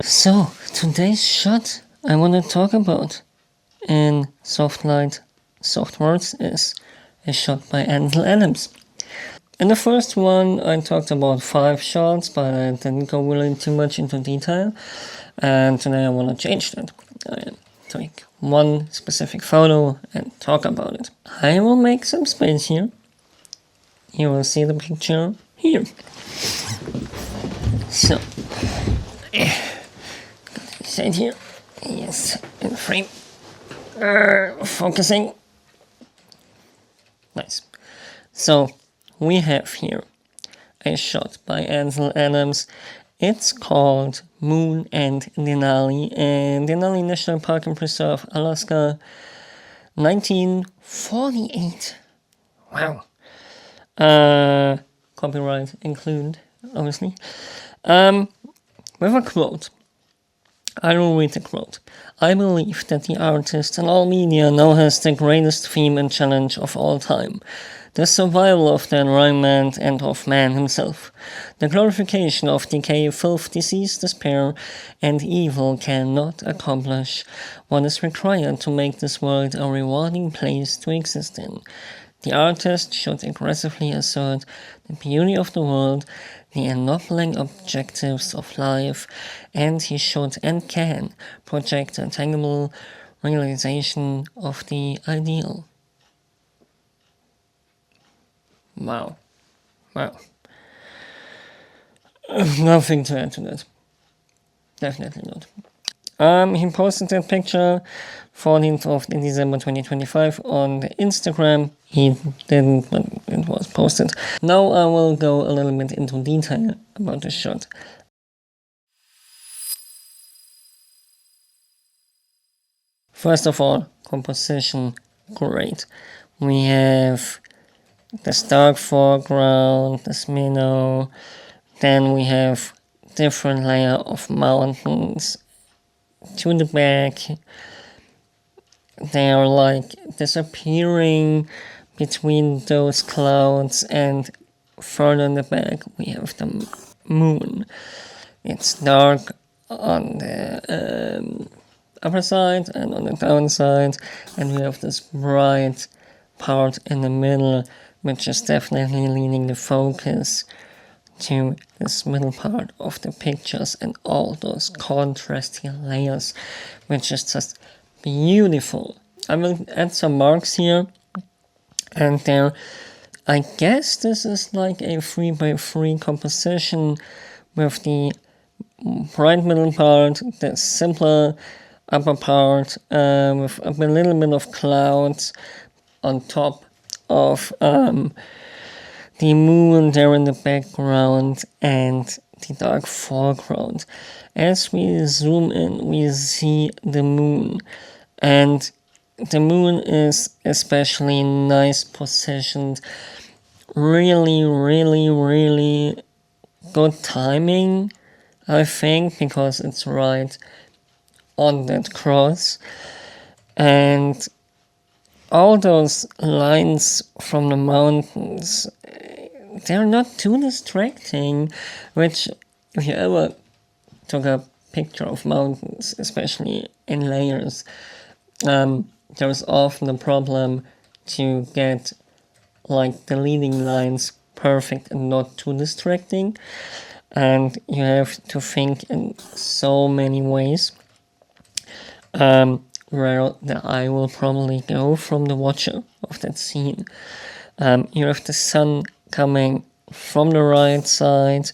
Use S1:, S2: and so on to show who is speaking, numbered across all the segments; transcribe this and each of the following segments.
S1: So, today's shot I want to talk about in soft light, soft words is a shot by Ansel. In the first one, I talked about 5 shots, but I didn't go really too much into detail. And today I want to change that. I take one specific photo and talk about it. I will make some space here. You will see the picture here. So, sit here. Yes, in frame. Focusing. Nice. So, we have here a shot by Ansel. It's called Moon and Denali, in Denali National Park and Preserve, Alaska, 1948. Wow. Copyright included, obviously. With a quote. I will read the quote. I believe that the artist in all media now has the greatest theme and challenge of all time. The survival of the environment and of man himself. The glorification of decay, filth, disease, despair, and evil cannot accomplish what is required to make this world a rewarding place to exist in. The artist should aggressively assert the beauty of the world, the ennobling objectives of life, and he should and can project a tangible realization of the ideal. Wow. Nothing to add to that. Definitely not. He posted that picture 14th of December 2025 on the Instagram. He didn't, but it was posted. Now I will go a little bit into detail about the shot. First of all, composition, great. We have this dark foreground, this minnow, then we have different layer of mountains to the back. They are like disappearing between those clouds, and further in the back we have the moon. It's dark on the upper side and on the downside, and we have this bright part in the middle, which is definitely leading the focus to this middle part of the pictures and all those contrasting layers, which is just beautiful. I will add some marks here and there. I guess this is like a 3x3 composition with the bright middle part, the simpler upper part, with a little bit of clouds on top of the moon there in the background and the dark foreground. As we zoom in, we see the moon, and the moon is especially nice positioned. Really good timing, I think, because it's right on that cross. And all those lines from the mountains, they're not too distracting, which if you ever took a picture of mountains, especially in layers, there's often a problem to get like the leading lines perfect and not too distracting, and you have to think in so many ways where the eye will probably go from the watcher of that scene. You have the sun coming from the right side,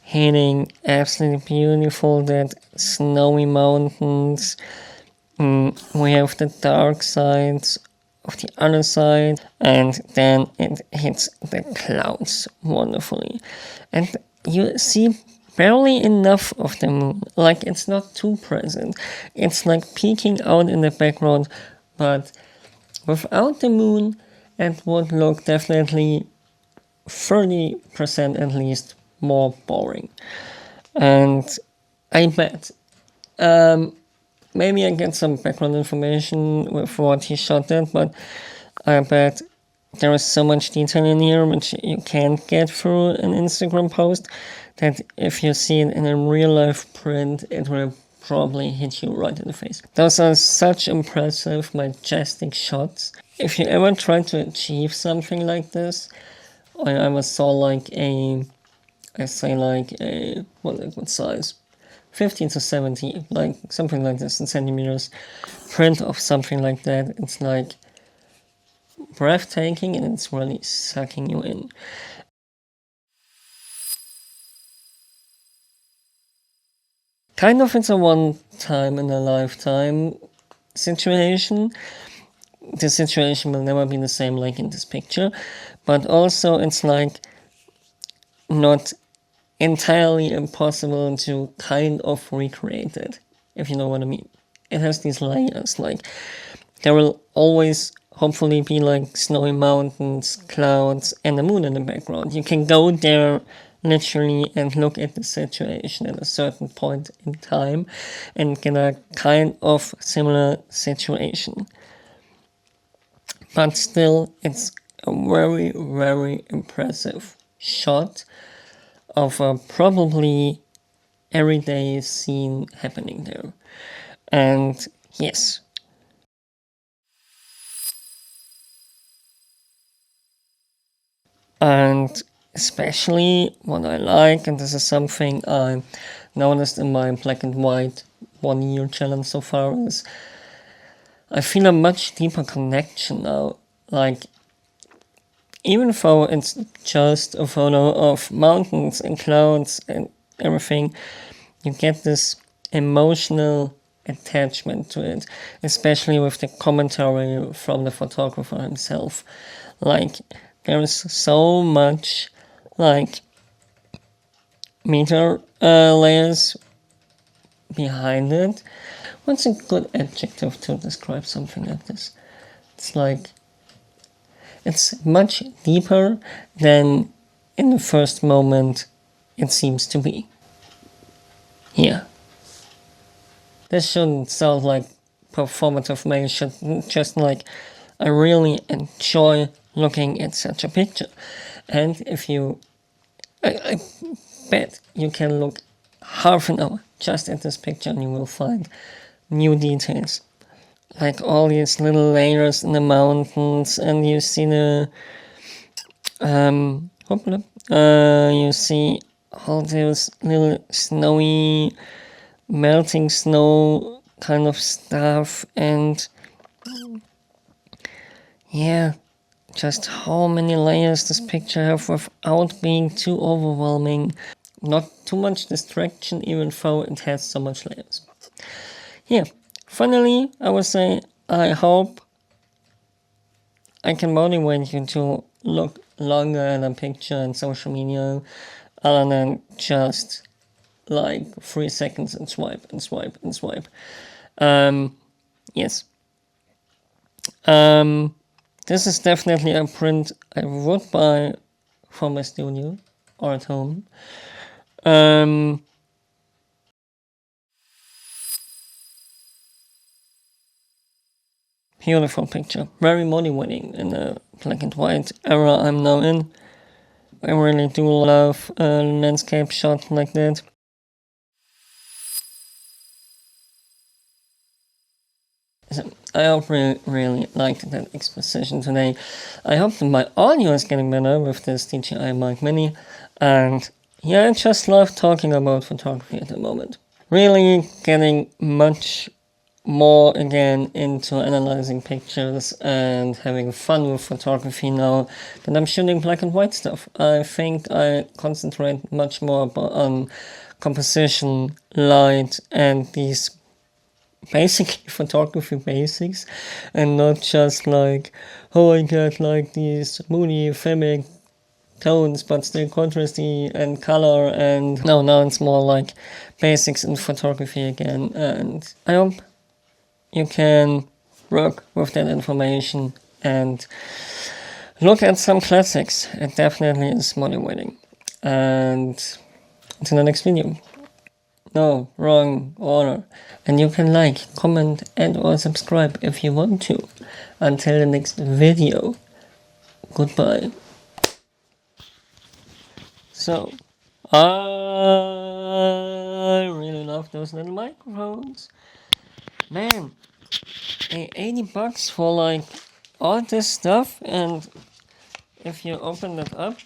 S1: hitting absolutely beautiful that snowy mountains. We have the dark sides of the other side, and then it hits the clouds wonderfully. And you see barely enough of the moon, like it's not too present. It's like peeking out in the background, but without the moon, it would look definitely 30% at least more boring. And I bet maybe I get some background information with what he shot at, but I bet there is so much detail in here which you can't get through an Instagram post, that if you see it in a real life print, it will probably hit you right in the face. Those are such impressive, majestic shots. If you ever try to achieve something like this, I ever saw like a, what size? 50 to 70, like something like this in centimeters, print of something like that, it's like breathtaking and it's really sucking you in. Kind of it's a one time in a lifetime situation. The situation will never be the same like in this picture, but also it's like not entirely impossible to kind of recreate it, if you know what I mean. It has these layers, like there will always hopefully be like snowy mountains, clouds, and the moon in the background. You can go there literally and look at the situation at a certain point in time and get a kind of similar situation. But still, it's a very, very impressive shot of a probably everyday scene happening there. And yes. And especially what I like, and this is something I noticed in my black and white 1 year challenge so far, is I feel a much deeper connection now. Like, even though it's just a photo of mountains and clouds and everything, you get this emotional attachment to it, especially with the commentary from the photographer himself. Like, there is so much, like, meter layers behind it. What's a good adjective to describe something like this? It's like, it's much deeper than in the first moment it seems to be. Yeah. This shouldn't sound like performative male, should just like, I really enjoy looking at such a picture. And if you, I bet you can look half an hour just at this picture and you will find new details. Like all these little layers in the mountains, and you see the, you see all those little snowy, melting snow kind of stuff, and yeah, just how many layers this picture have without being too overwhelming. Not too much distraction, even though it has so much layers. Yeah, finally, I would say I hope I can motivate you to look longer at a picture in social media other than just like 3 seconds and swipe and swipe and swipe. Yes. This is definitely a print I would buy for my studio or at home. Beautiful picture. Very motivating in the black and white era I'm now in. I really do love a landscape shot like that. So I hope really liked that exposition today. I hope that my audio is getting better with this DJI Mic Mini. And yeah, I just love talking about photography at the moment. Really getting much more again into analyzing pictures and having fun with photography now that I'm shooting black and white stuff. I think I concentrate much more on composition, light, and these basically photography basics, and not just like, oh, I get like these moody, filmic tones but still contrasty and color, and no, now it's more like basics in photography again. And I hope you can work with that information and look at some classics. It definitely is motivating. And until the next video. No, wrong order. And you can like, comment, and or subscribe if you want to. Until the next video. goodbye. So, I really love those little microphones. Man, $80 for like all this stuff, and if you open it up,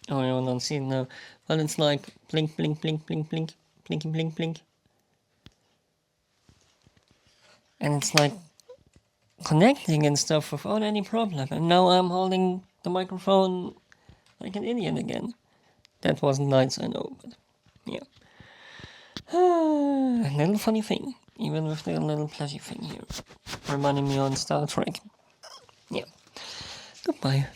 S1: oh, you don't see it now, but it's like blink, blink, blink, blink, blink, blinky, blink, blink, and it's like connecting and stuff without any problem. And now I'm holding the microphone like an idiot again. That wasn't nice, I know, but yeah. A little funny thing, even with the little plushy thing here, reminding me on Star Trek. Yeah. Goodbye.